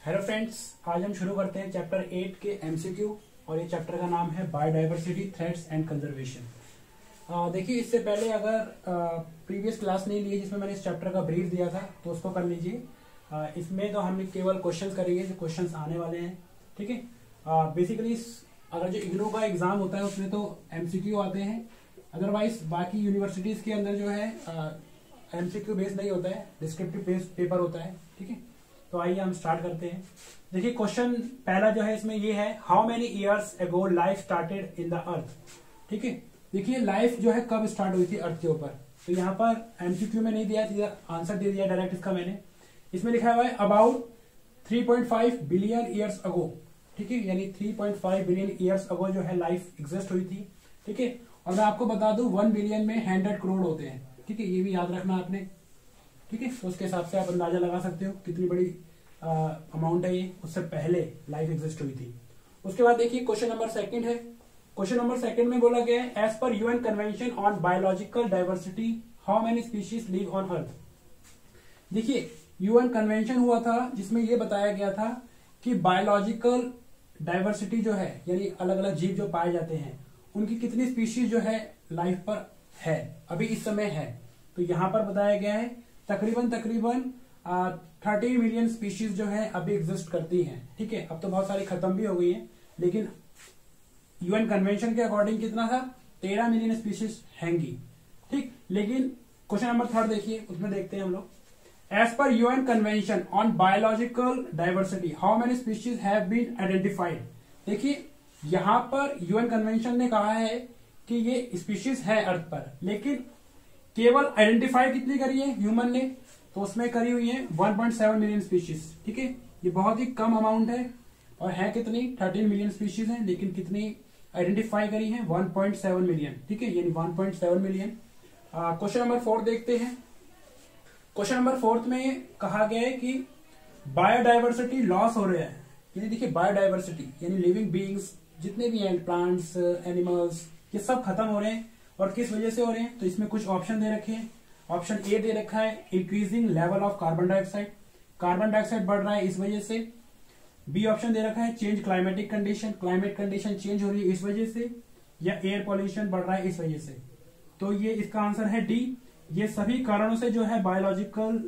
Hello friends, आज हम शुरू करते हैं चैप्टर 8 के एमसीक्यू और ये चैप्टर का नाम है बायोडाइवर्सिटी थ्रेट्स एंड कंजर्वेशन। देखिए, इससे पहले अगर प्रीवियस क्लास नहीं ली है जिसमें मैंने इस चैप्टर का ब्रीफ दिया था तो उसको कर लीजिए। इसमें तो हम केवल क्वेश्चंस करेंगे जो क्वेश्चंस आने वाले हैं। ठीक है, बेसिकली अगर जो इग्नू का एग्जाम होता है उसमें तो एमसीक्यू आते हैं, अदरवाइज बाकी यूनिवर्सिटीज के अंदर जो है एमसीक्यू बेस्ड नहीं होता है, डिस्क्रिप्टिव बेस्ड पेपर होता है। ठीक है, तो आइए हम स्टार्ट करते हैं। देखिए, क्वेश्चन पहला जो है इसमें ये है, how many years ago life started in the earth. ठीक है, देखिए लाइफ जो है कब स्टार्ट हुई थी अर्थ के ऊपर, तो यहाँ पर एमसीक्यू में नहीं दिया, आंसर दे दिया डायरेक्ट इसका मैंने। इसमें लिखा हुआ है अबाउट 3.5 बिलियन ईयर्स अगो। ठीक है, यानी 3.5 बिलियन ईयर्स अगो जो है लाइफ एग्जिस्ट हुई थी। ठीक है, और मैं आपको बता दूं 1 बिलियन में 100 करोड़ होते हैं। ठीक है, ये भी याद रखना आपने। ठीक है, तो उसके हिसाब से आप अंदाजा लगा सकते हो कितनी बड़ी अमाउंट है ये, उससे पहले लाइफ एग्जिस्ट हुई थी। उसके बाद देखिए क्वेश्चन नंबर सेकंड है। क्वेश्चन नंबर सेकंड में बोला गया है, as per UN convention on biological diversity how many species live on earth. देखिए, यूएन कन्वेंशन हुआ था जिसमें यह बताया गया था कि बायोलॉजिकल डाइवर्सिटी जो है, यानी अलग अलग जीव जो पाए जाते हैं, उनकी कितनी स्पीशीज जो है लाइफ पर है, अभी इस समय है। तो यहां पर बताया गया है तकरीबन 30 मिलियन स्पीशीज जो है अभी एग्जिस्ट करती हैं। ठीक है, अब तो बहुत सारी खत्म भी हो गई हैं, लेकिन यूएन कन्वेंशन के अकॉर्डिंग कितना था, 13 मिलियन स्पीशीज हैंगी। ठीक, लेकिन क्वेश्चन नंबर थर्ड देखिए, उसमें देखते हैं हम लोग, as per UN convention on biological diversity how many species have been identified. देखिए, यहां पर यूएन कन्वेंशन ने कहा है कि ये स्पीशीज है अर्थ पर, लेकिन केवल आइडेंटिफाई कितनी करी है ह्यूमन ने, तो उसमें करी हुई है 1.7 मिलियन स्पीशीज। ठीक है, ये बहुत ही कम अमाउंट है, और है कितनी 13 मिलियन स्पीशीज है, लेकिन कितनी आइडेंटिफाई करी है 1.7 मिलियन। ठीक है, यानी 1.7 मिलियन। क्वेश्चन नंबर 4 देखते हैं। क्वेश्चन नंबर 4 में कहा गया है कि बायोडाइवर्सिटी लॉस हो रहा है। यानी देखिए, बायोडाइवर्सिटी यानी लिविंग बीइंग्स जितने भी हैं, प्लांट्स, एनिमल्स, ये सब खत्म हो रहे हैं, और किस वजह से हो रहे हैं, तो इसमें कुछ ऑप्शन दे रखे हैं। ऑप्शन ए दे रखा है increasing level of carbon dioxide, carbon dioxide बढ़ रहा है इस वजह से। बी ऑप्शन दे रखा है change climatic condition, climate condition change हो रही है इस वजह से, या एयर पॉल्यूशन बढ़ रहा है इस वजह से। तो ये इसका आंसर है डी। ये सभी कारणों से जो है बायोलॉजिकल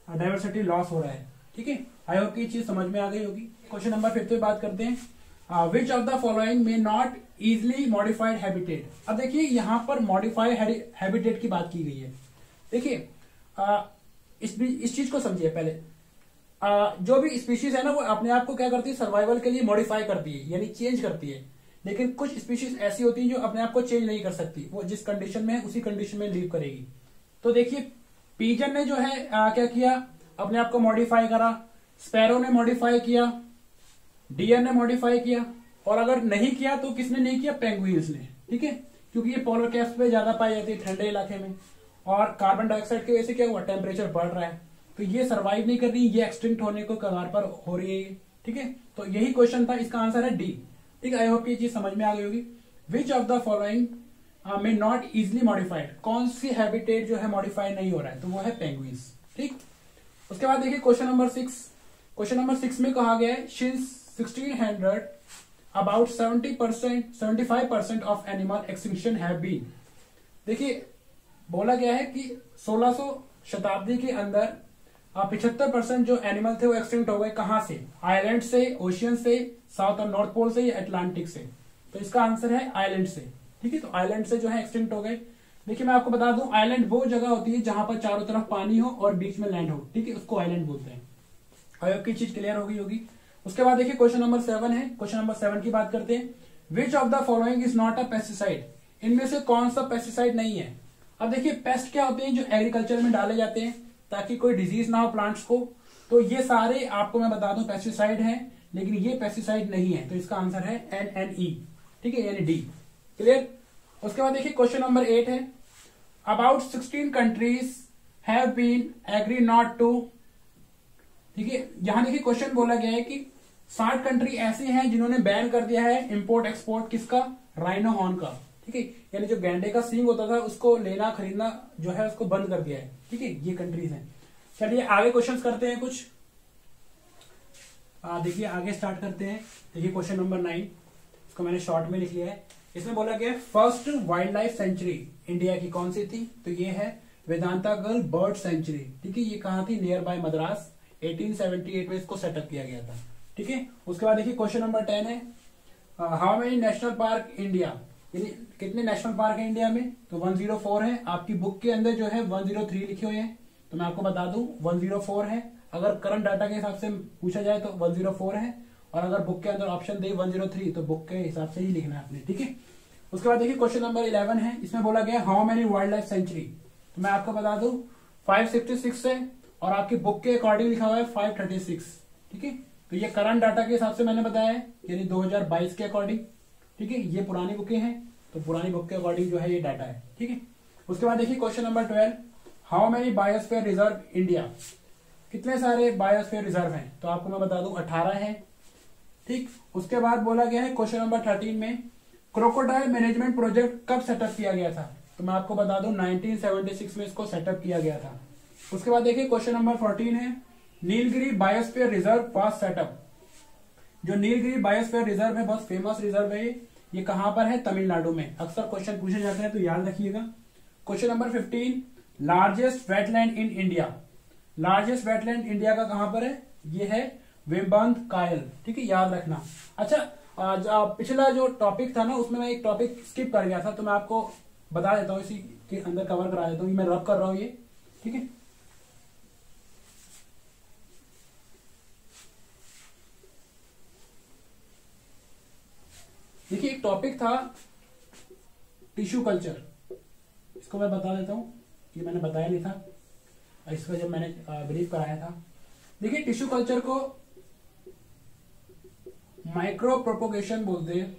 डाइवर्सिटी लॉस हो रहा है। ठीक है, आई होप की चीज समझ में आ गई होगी। क्वेश्चन नंबर 5 पे बात करते हैं, which of the following may not easily modified habitat. अब देखिए, यहां पर मॉडिफाइड हैबिटेट की बात की गई है। देखिए, इस चीज को समझिए पहले। जो भी स्पीशीज है ना, वो अपने आप को क्या करती है, सर्वाइवल के लिए मॉडिफाई करती है, यानी चेंज करती है। लेकिन कुछ स्पीशीज ऐसी होती हैं जो अपने आप को चेंज नहीं कर सकती, वो जिस कंडीशन में है उसी कंडीशन में लीव करेगी। तो देखिए, पीजन ने जो है क्या किया, अपने आप को मॉडिफाई करा, स्पैरो ने मॉडिफाई किया, डियर ने मॉडिफाई किया, और अगर नहीं किया तो किसने नहीं किया, पेंगुइन्स ने। ठीक है, क्योंकि ये पोलर कैप्स पे ज्यादा पाई जाती है ठंडे इलाके में, और कार्बन डाइऑक्साइड की वजह से क्या हुआ, टेम्परेचर बढ़ रहा है, तो ये सर्वाइव नहीं कर रही, ये एक्सटिंक्ट होने को कगार पर हो रही है। ठीक है, तो यही क्वेश्चन था, इसका आंसर है डी। ठीक है, आई होप ये चीज समझ में आ गई होगी। Which of the following may not easily modified, कौन सी हैबिटेट जो है मॉडिफाई नहीं हो रहा है, तो वो है पेंगुइन्स। ठीक, उसके बाद देखिए क्वेश्चन नंबर 6। क्वेश्चन नंबर 6 में कहा गया है, since 1600 about 75% of animal extinction have been. देखिए, बोला गया है कि 1600 शताब्दी के अंदर 75% जो एनिमल थे वो एक्सटिंक्ट हो गए। कहां से, आइलैंड से, ओशियन से, साउथ और नॉर्थ पोल से, या अटलांटिक से। तो इसका आंसर है आइलैंड से। ठीक है, तो आइलैंड से जो है एक्सटिंक्ट हो गए। देखिए, मैं आपको बता दूं, आइलैंड वो जगह होती है जहां पर चारों तरफ पानी हो और बीच में लैंड हो। ठीक है, उसको आइलैंड बोलते हैं। आई होप की चीज क्लियर हो गई होगी। उसके बाद देखिए क्वेश्चन नंबर 7 है। क्वेश्चन नंबर 7 की बात करते हैं, which of the following is not a pesticide. इनमें से कौन सा पेस्टिसाइड नहीं है। अब देखिए, पेस्ट क्या होते हैं, जो एग्रीकल्चर में डाले जाते हैं ताकि कोई डिजीज ना हो प्लांट्स को, तो ये सारे आपको मैं बता दूं पेस्टिसाइड हैं, लेकिन ये पेस्टिसाइड नहीं है, तो इसका आंसर है NNE। ठीक है, यानी डी। क्लियर। उसके बाद देखिए क्वेश्चन नंबर 8 है, about 16 countries have been agree not to. ठीक है, यहां देखिए क्वेश्चन बोला गया है कि 60 कंट्री ऐसे हैं जिन्होंने बैन कर दिया है इंपोर्ट एक्सपोर्ट किसका, राइनो हॉर्न का। ठीक है, यानी जो गैंडे का सींग होता था उसको लेना खरीदना जो है उसको बंद कर दिया है। ठीक है, ये कंट्रीज हैं। चलिए आगे क्वेश्चंस करते हैं कुछ। देखिए आगे स्टार्ट करते हैं। देखिए क्वेश्चन नंबर 9, इसको मैंने शॉर्ट में लिख लिया है। इसमें बोला गया first wild life sanctuary India की कौन सी थी, तो ये है वेदांतागल बर्ड सेंचुरी। ठीक है, ये कहाँ थी, नियर बाय मद्रास। 1878 में इसको सेटअप किया गया था। ठीक है, उसके बाद देखिए क्वेश्चन नंबर 10 है how many national park India, यानी कितने नेशनल पार्क है इंडिया में, तो 104 है। आपकी बुक के अंदर जो है 103 लिखे हुए हैं, तो मैं आपको बता दूं 104 है। अगर करंट डाटा के हिसाब से पूछा जाए तो 104 है, और अगर बुक के अंदर ऑप्शन दे 103 तो बुक के हिसाब से ही लिखना है आपने। ठीक है, उसके बाद देखिए क्वेश्चन नंबर 11 है। इसमें बोला गया how many wild life sanctuary, तो मैं आपको बता दूं 566 है, और आपकी बुक के अकॉर्डिंग लिखा हुआ है 536। ठीक है, तो ये करंट डाटा के हिसाब से मैंने बताया है, यानी 2022 के अकॉर्डिंग। ठीक है, ये पुरानी बुकें हैं, तो पुरानी बुक के अकॉर्डिंग जो है ये डाटा है। ठीक है, उसके बाद देखिए question number 12 how many biosphere reserve India, कितने सारे बायोस्फीयर रिजर्व हैं, तो आपको मैं बता दूं 18 है। ठीक, उसके बाद बोला गया है क्वेश्चन नंबर 13 में क्रोकोडाइल मैनेजमेंट प्रोजेक्ट कब सेटअप किया गया था, तो मैं आपको बता दूं 1976 में इसको सेटअप किया गया था। उसके बाद देखिए क्वेश्चन नंबर 14 है Nilgiri biosphere reserve was setup. जो नीलगिरी बायोस्फीयर रिजर्व है बहुत फेमस रिजर्व है, ये कहां पर है, तमिलनाडु में। अक्सर क्वेश्चन पूछे जाते हैं तो याद रखिएगा। Question number 15 largest wetland in India, largest wetland India का कहां पर है, ये है वेम्बंद कायल। ठीक है, याद रखना। अच्छा, पिछला जो टॉपिक था ना उसमें मैं एक टॉपिक स्किप कर गया था, तो मैं आपको बता देता हूँ, इसी के अंदर कवर करा देता हूँ। मैं रब कर रहा हूँ ये। ठीक है, देखिए एक टॉपिक था टिश्यू कल्चर, इसको मैं बता देता हूँ, ये मैंने बताया नहीं था, इसका जब मैंने ब्रीफ कराया था। देखिए टिश्यू कल्चर को माइक्रो प्रोपोगेशन बोलते हैं।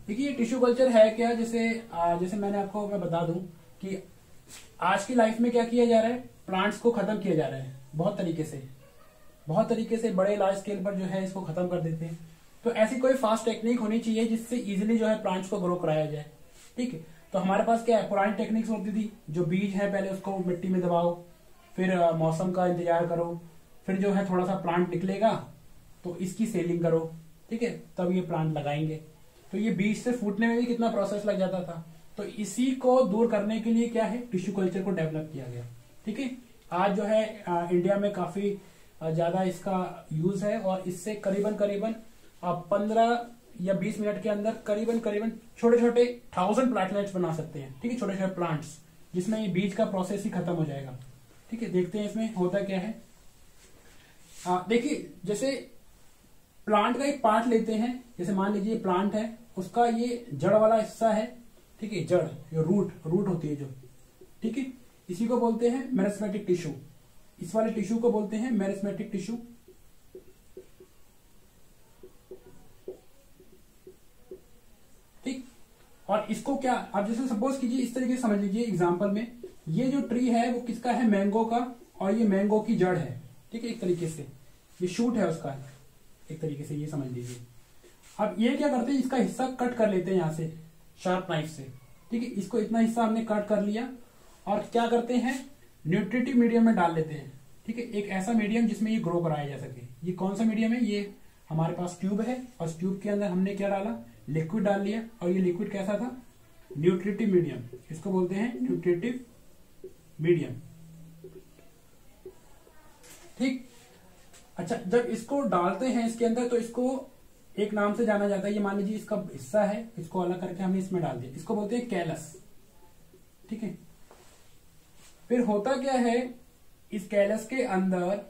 देखिए ये टिश्यू कल्चर है क्या, जैसे मैंने आपको मैं बता दूं कि आज की लाइफ में क्या किया जा रहा है, प्लांट्स को खत्म किया जा रहा है बहुत तरीके से बड़े लार्ज स्केल पर जो है इसको खत्म कर देते हैं। तो ऐसी कोई फास्ट टेक्निक होनी चाहिए जिससे इजीली जो है प्लांट्स को ग्रो कराया जाए। ठीक है, तो हमारे पास क्या है, पुरानी टेक्निक्स होती थी, जो बीज है पहले उसको मिट्टी में दबाओ, फिर मौसम का इंतजार करो, फिर जो है थोड़ा सा प्लांट निकलेगा तो इसकी सेलिंग करो। ठीक है, तब ये प्लांट लगाएंगे। तो ये बीज से फूटने में भी कितना प्रोसेस लग जाता था। तो इसी को दूर करने के लिए क्या है, टिश्यू कल्चर को डेवलप किया गया। ठीक है, आज जो है इंडिया में काफी ज्यादा इसका यूज है, और इससे करीबन 15 या 20 मिनट के अंदर करीबन छोटे छोटे 1000 प्लांटलेट्स बना सकते हैं। ठीक है, छोटे छोटे प्लांट्स, जिसमें ये बीज का प्रोसेस ही खत्म हो जाएगा। ठीक है, देखते हैं इसमें होता क्या है। देखिए जैसे प्लांट का एक पार्ट लेते हैं, जैसे मान लीजिए प्लांट है, उसका ये जड़ वाला हिस्सा है। ठीक है, जड़, ये रूट होती है जो। ठीक है, इसी को बोलते हैं मेरिस्टेमेटिक टिश्यू। इस वाले टिश्यू को बोलते हैं मेरिस्टेमेटिक टिश्यू। ठीक, और इसको क्या, आप जैसे सपोज कीजिए, इस तरीके से समझ लीजिए एग्जांपल में, ये जो ट्री है वो किसका है, मैंगो का, और ये मैंगो की जड़ है। ठीक है, एक तरीके से ये शूट है उसका, एक तरीके से ये समझ लीजिए। अब ये क्या करते हैं, इसका हिस्सा कट कर लेते हैं यहां से शार्प नाइफ से। ठीक है, इसको इतना हिस्सा हमने कट कर लिया, और क्या करते हैं, न्यूट्रिटिव मीडियम में डाल लेते हैं। ठीक है, एक ऐसा मीडियम जिसमें ये ग्रो कराया जा सके। ये कौन सा मीडियम है, ये हमारे पास ट्यूब है, और इस ट्यूब के अंदर हमने क्या डाला, लिक्विड डाल लिया, और ये लिक्विड कैसा था, न्यूट्रिटिव मीडियम, इसको बोलते हैं न्यूट्रिटिव मीडियम। ठीक, अच्छा, जब इसको डालते हैं इसके अंदर तो इसको एक नाम से जाना जाता है। ये मान लीजिए इसका हिस्सा है, इसको अलग करके हमने इसमें डाल दिया, इसको बोलते हैं कैलस। ठीक है, फिर होता क्या है, इस कैलस के अंदर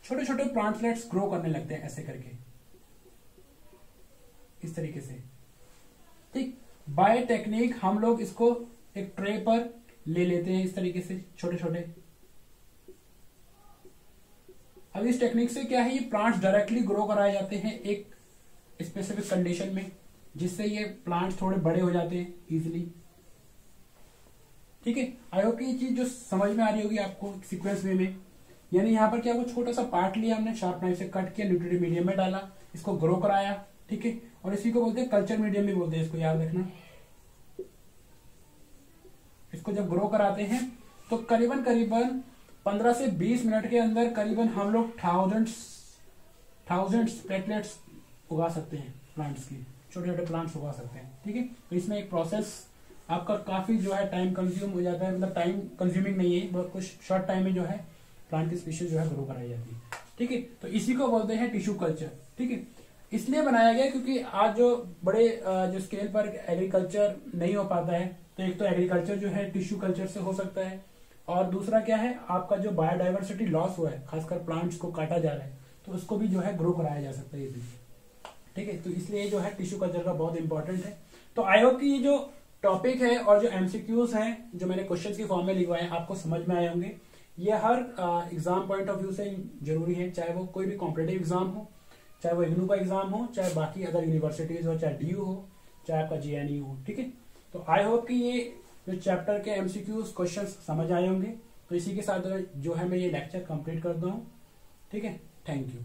छोटे छोटे प्लांटलेट्स ग्रो करने लगते हैं, ऐसे करके, इस तरीके से। ठीक, बाय टेक्निक हम लोग इसको एक ट्रे पर ले लेते हैं, इस तरीके से छोटे छोटे। अब इस टेक्निक से क्या है, ये प्लांट्स डायरेक्टली ग्रो कराए जाते हैं एक स्पेसिफिक कंडीशन में, जिससे ये प्लांट्स थोड़े बड़े हो जाते हैं इजीली। ठीक है, आई होप ये चीज जो समझ में आ रही होगी आपको सीक्वेंस वे में। यानी यहाँ पर क्या, वो छोटा सा पार्ट लिया हमने, शार्प नाइफ से कट किया, न्यूट्रिटिव मीडियम में डाला, इसको ग्रो कराया। ठीक है, और इसी को बोलते हैं कल्चर मीडियम भी बोलते हैं, इसको याद रखना। इसको जब ग्रो कराते हैं तो करीबन 15 से 20 मिनट के अंदर करीबन हम लोग थाउजेंड्स प्लेटलेट्स उगा सकते हैं प्लांट्स की, छोटे छोटे प्लांट्स उगा सकते हैं। ठीक है, तो इसमें एक प्रोसेस आपका काफी जो है टाइम कंज्यूम हो जाता है, मतलब टाइम कंज्यूमिंग नहीं है, बहुत कुछ शॉर्ट टाइम में जो है प्लांट की स्पीशीज जो है ग्रो कराई जाती है। ठीक है, तो इसी को बोलते हैं टिश्यू कल्चर। ठीक है, इसलिए बनाया गया क्योंकि आज जो बड़े जो स्केल पर एग्रीकल्चर नहीं हो पाता है, तो एक तो एग्रीकल्चर जो है टिश्यू कल्चर से हो सकता है, और दूसरा क्या है, आपका जो बायोडाइवर्सिटी लॉस हुआ है, खासकर प्लांट्स को काटा जा रहा है, तो उसको भी जो है ग्रो कराया जा सकता है ये भी। ठीक है, तो इसलिए जो है टिश्यू कल्चर का बहुत इंपॉर्टेंट है। तो आई होप कि ये जो टॉपिक है और जो एमसीक्यूज हैं जो मैंने क्वेश्चन की फॉर्म में लिखवाए हैं आपको समझ में आए होंगे। ये हर एग्जाम पॉइंट ऑफ व्यू से जरूरी है, चाहे वो कोई भी कॉम्पिटेटिव एग्जाम हो, चाहे वो इग्नू का एग्जाम हो, चाहे बाकी अदर यूनिवर्सिटीज हो, चाहे डीयू हो, चाहे आपका जेएनयू हो। ठीक है, तो आई होप कि ये जो चैप्टर के एमसीक्यूज क्वेश्चंस समझ आए होंगे। तो इसी के साथ जो है मैं ये लेक्चर कंप्लीट करता हूँ। ठीक है, थैंक यू।